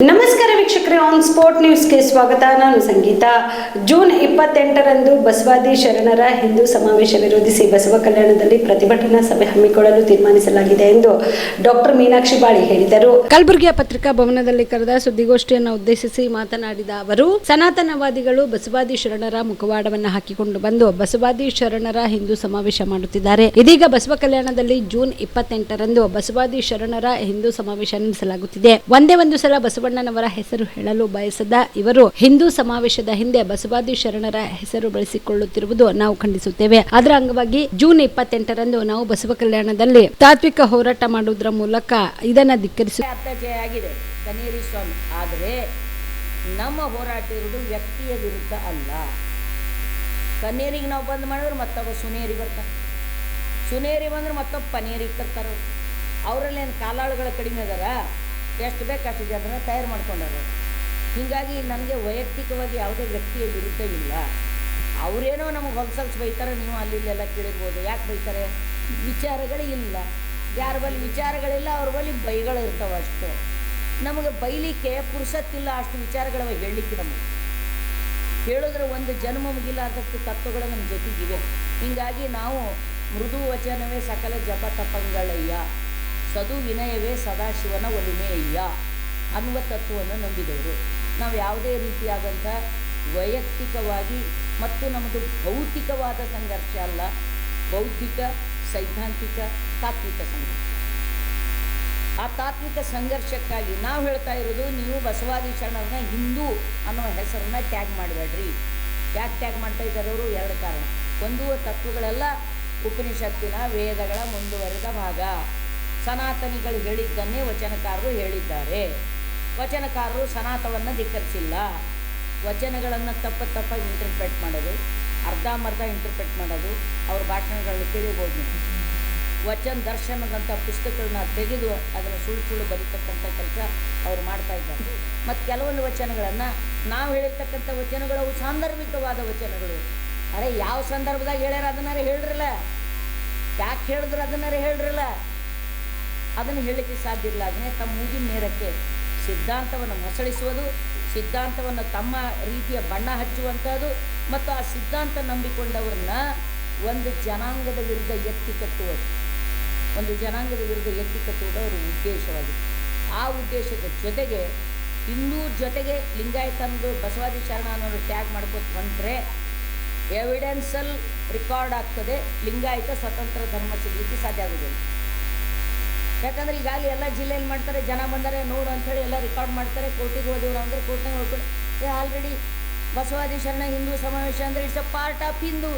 ನಮಸ್ಕಾರ ವೀಕ್ಷಕರೇ, on sport ನ್ಯೂಸ್ಗೆ ಸ್ವಾಗತ. ನಾನು ಸಂಗೀತ. ಜೂನ್ 28ರಂದು ಬಸವಾದಿ ಶರಣರ ಹಿಂದೂ ಸಮಾವೇಶ ವಿರೋಧಿಸಿ ಬಸವ ಕಲ್ಯಾಣದಲ್ಲಿ ಪ್ರತಿಭಟನಾ ಸಭೆ ಹಮ್ಮಿಕೊಳ್ಳಲು ತೀರ್ಮಾನಿಸಲಾಗಿದೆ ಎಂದು ಡಾಕ್ಟರ್ ಮೀನಾಕ್ಷಿ ಬಾಳಿ ಹೇಳಿದರು. ಕಲಬುರಗಿಯ ಪತ್ರಿಕಾ ಭವನದಲ್ಲಿ ಕರೆದ ಸುದ್ದಿಗೋಷ್ಠಿಯನ್ನು ಉದ್ದೇಶಿಸಿ ಮಾತನಾಡಿದ ಅವರು, ಸನಾತನವಾದಿಗಳು ಬಸವಾದಿ ಶರಣರ ಮುಖವಾಡವನ್ನು ಹಾಕಿಕೊಂಡು ಬಂದು ಬಸವಾದಿ ಶರಣರ ಹಿಂದೂ ಸಮಾವೇಶ ಮಾಡುತ್ತಿದ್ದಾರೆ. ಇದೀಗ ಬಸವ ಕಲ್ಯಾಣದಲ್ಲಿ ಜೂನ್ 28ರಂದು ಬಸವಾದಿ ಶರಣರ ಹಿಂದೂ ಸಮಾವೇಶ ನಡೆಸಲಾಗುತ್ತಿದೆ. ಒಂದೇ ಒಂದು ಸಲ ಬಸವಣ್ಣನವರ ಹೆಸರು ಹೇಳಲು ಬಯಸದ ಇವರು ಹಿಂದೂ ಸಮಾವೇಶದ ಹಿಂದೆ ಬಸವಾದಿ ಶರಣರ ಹೆಸರು ಬಳಸಿಕೊಳ್ಳುತ್ತಿರುವುದು ನಾವು ಖಂಡಿಸುತ್ತೇವೆ. ಅದರ ಅಂಗವಾಗಿ ಜೂನ್ 28ರಂದು ನಾವು ಬಸವ ಕಲ್ಯಾಣದಲ್ಲಿ ತಾತ್ವಿಕ ಹೋರಾಟ ಮಾಡುವುದರ ಮೂಲಕ ಇದನ್ನು ಧಿಕ್ಕರಿಸುತ್ತದೆ. ಕನೇರಿ ಸ್ವಾಮಿ ಆದರೆ ನಮ್ಮ ಹೋರಾಟ ಇರುವುದು ವ್ಯಕ್ತಿಯ ವಿರುದ್ಧ ಅಲ್ಲ. ಕನೇರಿಗೆ ನಾವು ಬಂದ್ ಮಾಡಿದ್ರೆ ಮತ್ತೊಬ್ಬ ಸುನೇರಿ ಬರ್ತಾರೆ, ಸುನೇರಿ ಬಂದ್ರೆ ಮತ್ತೊಬ್ಬ ಪನೇರಿಗೆ ತರ್ತಾರೆ. ಅವರಲ್ಲಿ ಏನು ಕಾಲಾಳುಗಳ ಕಡಿಮೆ ಅದಾರ, ಎಷ್ಟು ಬೇಕು ಅಷ್ಟು ಜನರನ್ನ ತಯಾರು ಮಾಡ್ಕೊಂಡಾರ. ಹೀಗಾಗಿ ನನಗೆ ವೈಯಕ್ತಿಕವಾಗಿ ಯಾವುದೇ ವ್ಯಕ್ತಿಯ ವಿರುದ್ಧ ಇಲ್ಲ. ಅವರೇನೋ ನಮಗೆ ಹೊಲಸಲ್ಸ್ ಬೈತಾರೆ, ನೀವು ಅಲ್ಲಿ ಇಲ್ಲೆಲ್ಲ ಕೇಳಿರ್ಬೋದು. ಯಾಕೆ ಬೈತಾರೆ? ವಿಚಾರಗಳೇ ಇಲ್ಲ. ಯಾರ ಬಳಿ ವಿಚಾರಗಳಿಲ್ಲ ಅವ್ರ ಬಳಿ ಬೈಗಳು ಇರ್ತಾವೆ ಅಷ್ಟೇ. ನಮಗೆ ಬೈಲಿಕ್ಕೆ ಪುರುಸತ್ತಿಲ್ಲ, ಅಷ್ಟು ವಿಚಾರಗಳವ ಹೇಳಲಿಕ್ಕೆ. ನಮಗೆ ಹೇಳಿದ್ರೆ ಒಂದು ಜನ್ಮ ಮುಗಿಲಾರ್ದಷ್ಟು ತತ್ವಗಳು ನಮ್ಮ ಜೊತೆಗಿವೆ. ಹೀಗಾಗಿ ನಾವು ಮೃದು ವಚನವೇ ಸಕಲ ಜಪ ತಪಂಗಳಯ್ಯ, ಸದು ವಿನಯವೇ ಸದಾಶಿವನ ಒಲುಮೆಯ್ಯ ಅನ್ನುವ ತತ್ವವನ್ನು ನಂಬಿದವರು. ನಾವು ಯಾವುದೇ ರೀತಿಯಾದಂಥ ವೈಯಕ್ತಿಕವಾಗಿ ಮತ್ತು ನಮ್ಮದು ಭೌತಿಕವಾದ ಸಂಘರ್ಷ ಅಲ್ಲ, ಬೌದ್ಧಿಕ, ಸೈದ್ಧಾಂತಿಕ, ತಾತ್ವಿಕ ಸಂಘರ್ಷ. ಆ ತಾತ್ವಿಕ ಸಂಘರ್ಷಕ್ಕಾಗಿ ನಾವು ಹೇಳ್ತಾ ಇರೋದು, ನೀವು ಬಸವಾದಿ ಶರಣರನ್ನ ಹಿಂದೂ ಅನ್ನುವ ಹೆಸರನ್ನ ಟ್ಯಾಗ್ ಮಾಡಬೇಡ್ರಿ. ಯಾಕೆ ಟ್ಯಾಗ್ ಮಾಡ್ತಾ ಇದ್ದಾರೆ ಅವರು? ಎರಡು ಕಾರಣ. ಒಂದು, ತತ್ವಗಳೆಲ್ಲ ಉಪನಿಷತ್ತಿನ ವೇದಗಳ ಮುಂದುವರೆದ ಭಾಗ. ಸನಾತನಿಗಳು ಹೇಳಿದ್ದನ್ನೇ ವಚನಕಾರರು ಹೇಳಿದ್ದಾರೆ. ವಚನಕಾರರು ಸನಾತನವನ್ನು ಧಿಕ್ಕರಿಸಿಲ್ಲ. ವಚನಗಳನ್ನು ತಪ್ಪಾಗಿ ಇಂಟರ್ಪ್ರೆಟ್ ಮಾಡೋದು, ಅರ್ಧಂಬರ್ಧ ಇಂಟರ್ಪ್ರೆಟ್ ಮಾಡೋದು, ಅವ್ರ ಭಾಷಣಗಳನ್ನು ಕೇಳಿರ್ಬೋದು ನೀವು. ವಚನ ದರ್ಶನದಂಥ ಪುಸ್ತಕಗಳನ್ನ ತೆಗೆದು ಅದನ್ನು ಸುಳ್ಳು ಬರೀತಕ್ಕಂಥ ಕೆಲಸ ಅವ್ರು ಮಾಡ್ತಾ ಇದ್ದಾರೆ. ಮತ್ತು ಕೆಲವೊಂದು ವಚನಗಳನ್ನು ನಾವು ಹೇಳಿರ್ತಕ್ಕಂಥ ವಚನಗಳು ಅವು ಸಾಂದರ್ಭಿಕವಾದ ವಚನಗಳು. ಅರೆ, ಯಾವ ಸಂದರ್ಭದಾಗ ಹೇಳ್ಯಾರ ಅದನ್ನಾರೇ ಹೇಳ್ರಲ್ಲ, ಯಾಕೆ ಹೇಳಿದ್ರು ಅದನ್ನಾರೇ ಹೇಳ್ರಲ್ಲ. ಅದನ್ನು ಹೇಳಲಿಕ್ಕೆ ಸಾಧ್ಯ ಇಲ್ಲ. ಅದನ್ನೇ ತಮ್ಮ ಮೂಗಿನ ನೇರಕ್ಕೆ ಸಿದ್ಧಾಂತವನ್ನು ಮಸಳಿಸುವುದು, ಸಿದ್ಧಾಂತವನ್ನು ತಮ್ಮ ರೀತಿಯ ಬಣ್ಣ ಹಚ್ಚುವಂಥದ್ದು ಮತ್ತು ಆ ಸಿದ್ಧಾಂತ ನಂಬಿಕೊಂಡವ್ರನ್ನ ಒಂದು ಜನಾಂಗದ ವಿರುದ್ಧ ಎತ್ತಿ ಕಟ್ಟುವುದು, ಒಂದು ಜನಾಂಗದ ವಿರುದ್ಧ ಎತ್ತಿ ಕಟ್ಟುವುದು ಅವರ ಉದ್ದೇಶವಾಗಿದೆ. ಆ ಉದ್ದೇಶದ ಜೊತೆಗೆ ಹಿಂದೂ ಜೊತೆಗೆ ಲಿಂಗಾಯತಂದು ಬಸವಾದಿ ಶರಣ ಅನ್ನೋರು ಟ್ಯಾಗ್ ಮಾಡ್ಕೋತ ಬಂದರೆ ಎವಿಡೆನ್ಸಲ್ಲಿ ರೆಕಾರ್ಡ್ ಆಗ್ತದೆ. ಲಿಂಗಾಯತ ಸ್ವತಂತ್ರ ಧರ್ಮ ಸಿಗಲಿಕ್ಕೆ ಸಾಧ್ಯ ಆಗೋದಿಲ್ಲ. ಯಾಕಂದ್ರೆ ಈಗಾಗಲೇ ಎಲ್ಲ ಜಿಲ್ಲೆಯಲ್ಲಿ ಮಾಡ್ತಾರೆ, ಜನ ಬಂದರೆ ನೋಡು ಅಂಥೇಳಿ ಎಲ್ಲ ರೆಕಾರ್ಡ್ ಮಾಡ್ತಾರೆ. ಕೋರ್ಟಿಗೆ ಹೋದಿವ್ರು ಅಂದರೆ ಕೋರ್ಟ್ನಾಗ ಹೋಗ್ಕೊಂಡು ಆಲ್ರೆಡಿ ಬಸವಾದಿ ಶರಣ ಹಿಂದೂ ಸಮಾವೇಶ ಅಂದರೆ it's a part of Hindu,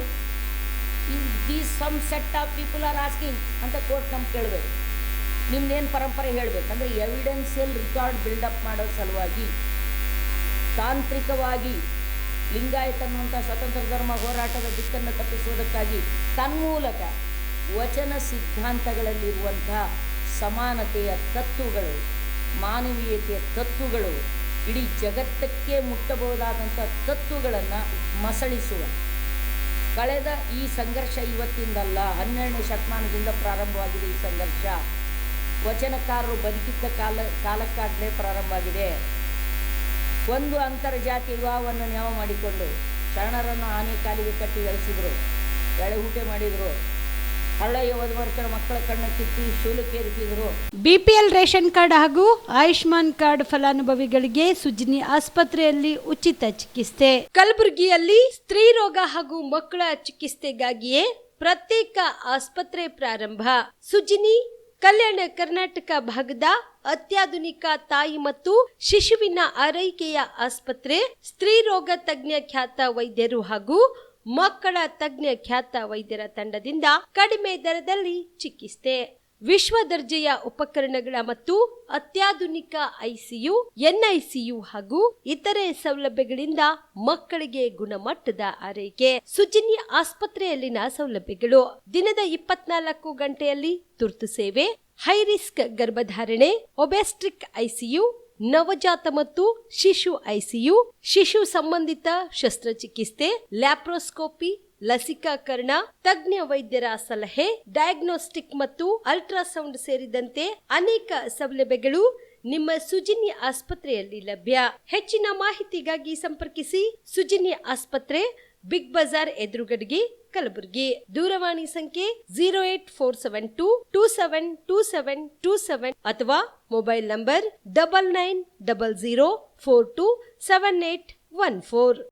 these some set of people are asking ಅಂತ ಕೋರ್ಟ್ ನಮ್ಗೆ ಕೇಳಬೇಕು. ನಿಮ್ದೇನು ಪರಂಪರೆ ಹೇಳಬೇಕಂದ್ರೆ ಎವಿಡೆನ್ಸಿಯಲ್ ರೆಕಾರ್ಡ್ ಬಿಲ್ಡಪ್ ಮಾಡೋ ಸಲುವಾಗಿ ತಾಂತ್ರಿಕವಾಗಿ ಲಿಂಗಾಯತ ಅನ್ನುವಂಥ ಸ್ವತಂತ್ರ ಧರ್ಮ ಹೋರಾಟದ ದಿಕ್ಕನ್ನು ತಪ್ಪಿಸುವುದಕ್ಕಾಗಿ ತನ್ಮೂಲಕ ವಚನ ಸಿದ್ಧಾಂತಗಳಲ್ಲಿರುವಂಥ ಸಮಾನತೆಯ ತತ್ವಗಳು, ಮಾನವೀಯತೆಯ ತತ್ವಗಳು, ಇಡೀ ಜಗತ್ತಕ್ಕೆ ಮುಟ್ಟಬಹುದಾದಂಥ ತತ್ವಗಳನ್ನು ಮಸಳಿಸುವ ಕಳೆದ ಈ ಸಂಘರ್ಷ ಇವತ್ತಿಂದಲ್ಲ, 12ನೇ ಶತಮಾನದಿಂದ ಪ್ರಾರಂಭವಾಗಿದೆ. ಈ ಸಂಘರ್ಷ ವಚನಕಾರರು ಬದುಕಿದ್ದ ಕಾಲಕ್ಕಾಗಲೇ ಪ್ರಾರಂಭ ಆಗಿದೆ. ಒಂದು ಅಂತರ್ಜಾತಿ ವಿವಾಹವನ್ನು ನ್ಯಾಯ ಮಾಡಿಕೊಂಡು ಶರಣರನ್ನು ಆನೆ ಕಾಲಿಗೆ ಕಟ್ಟಿ ಎಳೆಸಿದರು, ಎಳೆಹುಟೆ ಮಾಡಿದರು. ಹಳ್ಳೆಯ ವಧುವರ್ತರ ಮಕ್ಕಳ ಕಣ್ಣ ಕಿತ್ತಿ ಶೂಲಕ್ಕೇರಿಸಿದರು. ಬಿಪಿಎಲ್ ರೇಷನ್ ಕಾರ್ಡ್ ಹಾಗೂ ಆಯುಷ್ಮಾನ್ ಕಾರ್ಡ್ ಫಲಾನುಭವಿಗಳಿಗೆ ಸುಜಿನಿ ಆಸ್ಪತ್ರೆಯಲ್ಲಿ ಉಚಿತ ಚಿಕಿತ್ಸೆ. ಕಲಬುರಗಿಯಲ್ಲಿ ಸ್ತ್ರೀ ರೋಗ ಹಾಗೂ ಮಕ್ಕಳ ಚಿಕಿತ್ಸೆಗಾಗಿಯೇ ಪ್ರತ್ಯೇಕ ಆಸ್ಪತ್ರೆ ಪ್ರಾರಂಭ. ಸುಜಿನಿ ಕಲ್ಯಾಣ ಕರ್ನಾಟಕ ಭಾಗದ ಅತ್ಯಾಧುನಿಕ ತಾಯಿ ಮತ್ತು ಶಿಶುವಿನ ಆರೈಕೆಯ ಆಸ್ಪತ್ರೆ. ಸ್ತ್ರೀ ರೋಗ ತಜ್ಞ ಖ್ಯಾತ ವೈದ್ಯರು ಹಾಗೂ ಮಕ್ಕಳ ತಜ್ಞ ಖ್ಯಾತ ವೈದ್ಯರ ತಂಡದಿಂದ ಕಡಿಮೆ ದರದಲ್ಲಿ ಚಿಕಿತ್ಸೆ, ವಿಶ್ವ ದರ್ಜೆಯ ಉಪಕರಣಗಳ ಮತ್ತು ಅತ್ಯಾಧುನಿಕ ಐಸಿಯು, ಎನ್ಐಸಿಯು ಹಾಗೂ ಇತರೆ ಸೌಲಭ್ಯಗಳಿಂದ ಮಕ್ಕಳಿಗೆ ಗುಣಮಟ್ಟದ ಆರೈಕೆ. ಸುಜಿನಿ ಆಸ್ಪತ್ರೆಯಲ್ಲಿನ ಸೌಲಭ್ಯಗಳು: ದಿನದ 24 ಗಂಟೆಯಲ್ಲಿ ತುರ್ತು ಸೇವೆ, ಹೈ ರಿಸ್ಕ್ ಗರ್ಭಧಾರಣೆ, ಒಬೆಸ್ಟ್ರಿಕ್ ಐಸಿಯು, ನವಜಾತ ಮತ್ತು ಶಿಶು ಐಸಿಯು, ಶಿಶು ಸಂಬಂಧಿತ ಶಸ್ತ್ರಚಿಕಿತ್ಸೆ, ಲ್ಯಾಪ್ರೋಸ್ಕೋಪಿ, ಲಸಿಕಾಕರಣ, ತಜ್ಞ ವೈದ್ಯರ ಸಲಹೆ, ಡಯಾಗ್ನೋಸ್ಟಿಕ್ ಮತ್ತು ಅಲ್ಟ್ರಾಸೌಂಡ್ ಸೇರಿದಂತೆ ಅನೇಕ ಸೌಲಭ್ಯಗಳು ನಿಮ್ಮ ಸುಜಿನಿ ಆಸ್ಪತ್ರೆಯಲ್ಲಿ ಲಭ್ಯ. ಹೆಚ್ಚಿನ ಮಾಹಿತಿಗಾಗಿ ಸಂಪರ್ಕಿಸಿ ಸುಜಿನಿ ಆಸ್ಪತ್ರೆ, ಬಿಗ್ ಬಜಾರ್ ಎದುರುಗಡೆಗೆ, ಕಲಬುರಗಿ. ದೂರವಾಣಿ ಸಂಖ್ಯೆ 08472272727 ಅಥವಾ ಮೊಬೈಲ್ ನಂಬರ್ 9900427814.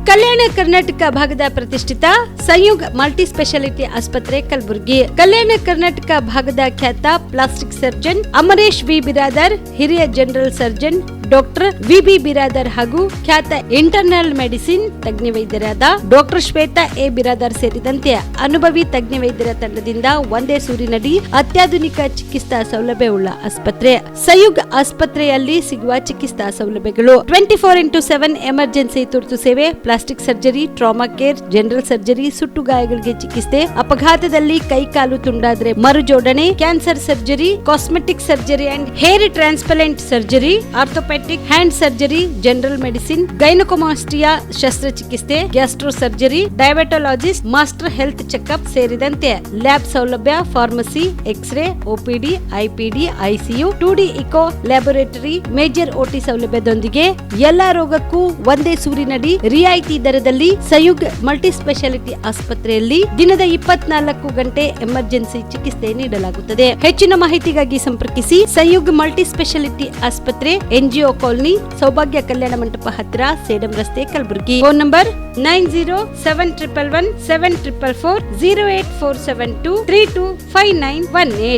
ಕಲ್ಯಾಣ ಕರ್ನಾಟಕ ಭಾಗದ ಪ್ರತಿಷ್ಠಿತ ಸಂಯುಗ್ ಮಲ್ಟಿ ಸ್ಪೆಷಾಲಿಟಿ ಆಸ್ಪತ್ರೆ ಕಲಬುರಗಿ. ಕಲ್ಯಾಣ ಕರ್ನಾಟಕ ಭಾಗದ ಖ್ಯಾತ plastic surgeon Amaresh B Biradar, ಹಿರಿಯ ಜನರಲ್ ಸರ್ಜನ್ ಡಾಕ್ಟರ್ ವಿ.ಬಿ. ಬಿರಾದರ್ ಹಾಗೂ ಖ್ಯಾತ ಇಂಟರ್ನಲ್ ಮೆಡಿಸಿನ್ ತಜ್ಞ ವೈದ್ಯರಾದ ಡಾಕ್ಟರ್ ಶ್ವೇತಾ ಎ. ಬಿರಾದರ್ ಸೇರಿದಂತೆ ಅನುಭವಿ ತಜ್ಞ ವೈದ್ಯರ ತಂಡದಿಂದ ಒಂದೇ ಸೂರಿನಡಿ ಅತ್ಯಾಧುನಿಕ ಚಿಕಿತ್ಸಾ ಸೌಲಭ್ಯವುಳ್ಳ ಆಸ್ಪತ್ರೆ. ಸಂಯುಗ್ ಆಸ್ಪತ್ರೆಯಲ್ಲಿ ಸಿಗುವ ಚಿಕಿತ್ಸಾ ಸೌಲಭ್ಯಗಳು: 24x7 ಎಮರ್ಜೆನ್ಸಿ ತುರ್ತು ಸೇವೆ, plastic surgery, trauma care, general surgery, ಸುಟ್ಟು ಗಾಯಗಳಿಗೆ ಚಿಕಿತ್ಸೆ, ಅಪಘಾತದಲ್ಲಿ ಕೈ ಕಾಲು ತುಂಡಾದ್ರೆ ಮರುಜೋಡಣೆ, cancer surgery, cosmetic surgery and hair transplant surgery, orthopaedic hand surgery, general medicine, gynaecomastia ಶಸ್ತ್ರಚಿಕಿತ್ಸೆ, gastro surgery, diabetologist, master health checkup ಸೇರಿದಂತೆ ಲ್ಯಾಬ್ ಸೌಲಭ್ಯ, pharmacy, X ray, OPD, IPD, ICU, 2D echo laboratory, major OT ಸೌಲಭ್ಯದೊಂದಿಗೆ ಎಲ್ಲಾ ರೋಗಕ್ಕೂ ಒಂದೇ ಸೂರಿನಡಿ ರಿಯಾಯಿತಿ ದರದಲ್ಲಿ ಸಂಯುಗ್ multi speciality ಆಸ್ಪತ್ರೆಯಲ್ಲಿ ದಿನದ 24 ಗಂಟೆ ಎಮರ್ಜೆನ್ಸಿ ಚಿಕಿತ್ಸೆ ನೀಡಲಾಗುತ್ತದೆ. ಹೆಚ್ಚಿನ ಮಾಹಿತಿಗಾಗಿ ಸಂಪರ್ಕಿಸಿ ಸಂಯುಗ್ ಮಲ್ಟಿ ಸ್ಪೆಷಾಲಿಟಿ ಆಸ್ಪತ್ರೆ, NGO ಕಾಲೋನಿ, ಸೌಭಾಗ್ಯ ಕಲ್ಯಾಣ ಮಂಟಪ ಹತ್ತಿರ, ಸೇಡಂ ರಸ್ತೆ, ಕಲಬುರಗಿ. Phone number 9071117444, 08472325918.